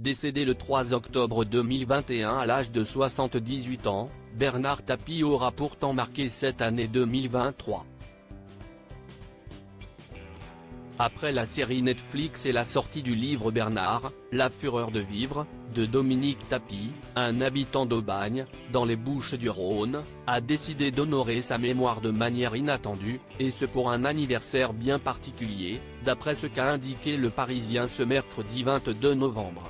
Décédé le 3 octobre 2021 à l'âge de 78 ans, Bernard Tapie aura pourtant marqué cette année 2023. Après la série Netflix et la sortie du livre Bernard, la fureur de vivre, de Dominique Tapie, un habitant d'Aubagne, dans les Bouches-du-Rhône, a décidé d'honorer sa mémoire de manière inattendue, et ce pour un anniversaire bien particulier, d'après ce qu'a indiqué Le Parisien ce mercredi 22 novembre.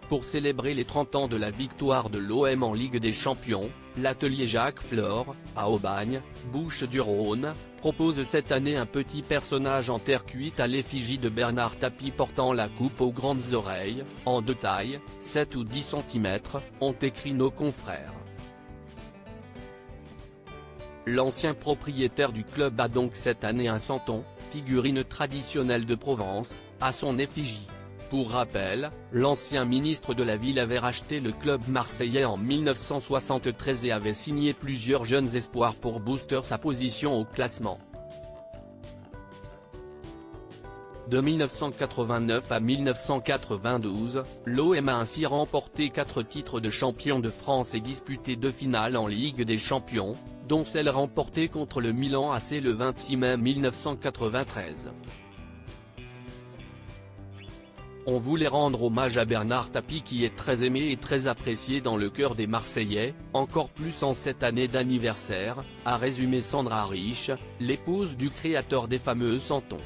Pour célébrer les 30 ans de la victoire de l'OM en Ligue des Champions, l'atelier Jacques Flore, à Aubagne, Bouches-du-Rhône, propose cette année un petit personnage en terre cuite à l'effigie de Bernard Tapie portant la coupe aux grandes oreilles, en deux tailles, 7 ou 10 cm, ont écrit nos confrères. L'ancien propriétaire du club a donc cette année un santon, figurine traditionnelle de Provence, à son effigie. Pour rappel, l'ancien ministre de la Ville avait racheté le club marseillais en 1973 et avait signé plusieurs jeunes espoirs pour booster sa position au classement. De 1989 à 1992, l'OM a ainsi remporté 4 titres de champion de France et disputé 2 finales en Ligue des Champions, dont celle remportée contre le Milan AC le 26 mai 1993. On voulait rendre hommage à Bernard Tapie qui est très aimé et très apprécié dans le cœur des Marseillais, encore plus en cette année d'anniversaire, a résumé Sandra Riche, l'épouse du créateur des fameux santons.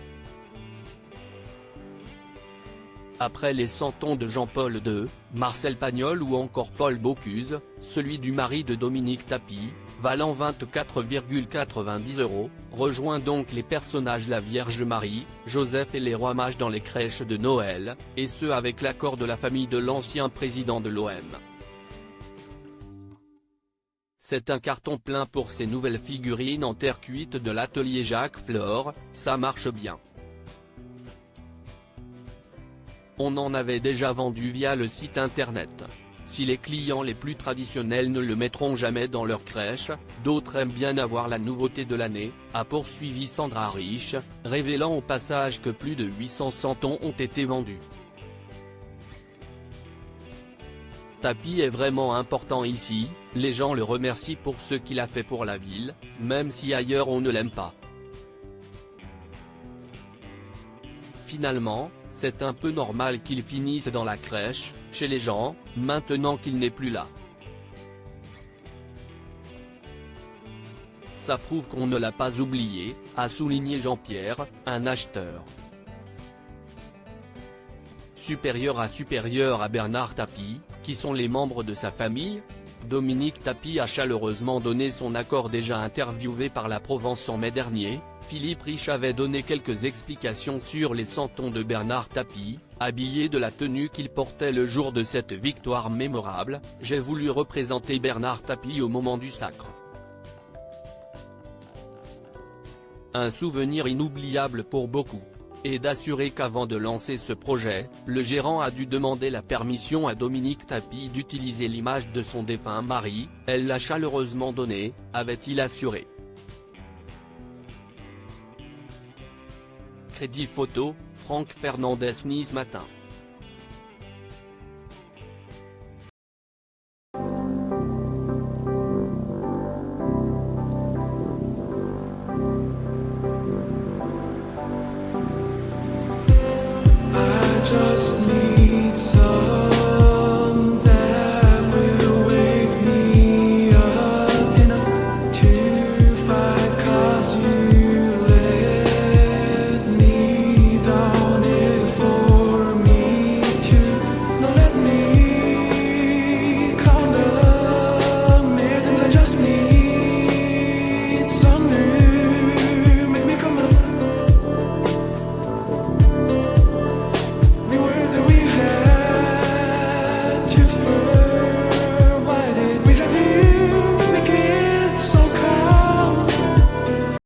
Après les santons de Jean-Paul II, Marcel Pagnol ou encore Paul Bocuse, celui du mari de Dominique Tapie, valant 24,90 €, rejoint donc les personnages la Vierge Marie, Joseph et les rois mages dans les crèches de Noël, et ce avec l'accord de la famille de l'ancien président de l'OM. C'est un carton plein pour ces nouvelles figurines en terre cuite de l'atelier Jacques Flore, ça marche bien. On en avait déjà vendu via le site internet. Si les clients les plus traditionnels ne le mettront jamais dans leur crèche, d'autres aiment bien avoir la nouveauté de l'année, a poursuivi Sandra Riche, révélant au passage que plus de 800 santons ont été vendus. Tapie est vraiment important ici, les gens le remercient pour ce qu'il a fait pour la ville, même si ailleurs on ne l'aime pas. Finalement, c'est un peu normal qu'il finisse dans la crèche, chez les gens, maintenant qu'il n'est plus là. Ça prouve qu'on ne l'a pas oublié, a souligné Jean-Pierre, un acheteur. Supérieur à Bernard Tapie, qui sont les membres de sa famille ? Dominique Tapie a chaleureusement donné son accord. Déjà interviewé par la Provence en mai dernier, Philippe Riche avait donné quelques explications sur les santons de Bernard Tapie, habillé de la tenue qu'il portait le jour de cette victoire mémorable. J'ai voulu représenter Bernard Tapie au moment du sacre. Un souvenir inoubliable pour beaucoup. Et d'assurer qu'avant de lancer ce projet, le gérant a dû demander la permission à Dominique Tapie d'utiliser l'image de son défunt mari, elle l'a chaleureusement donnée, avait-il assuré. Crédit photo, Franck Fernandez Nice Matin.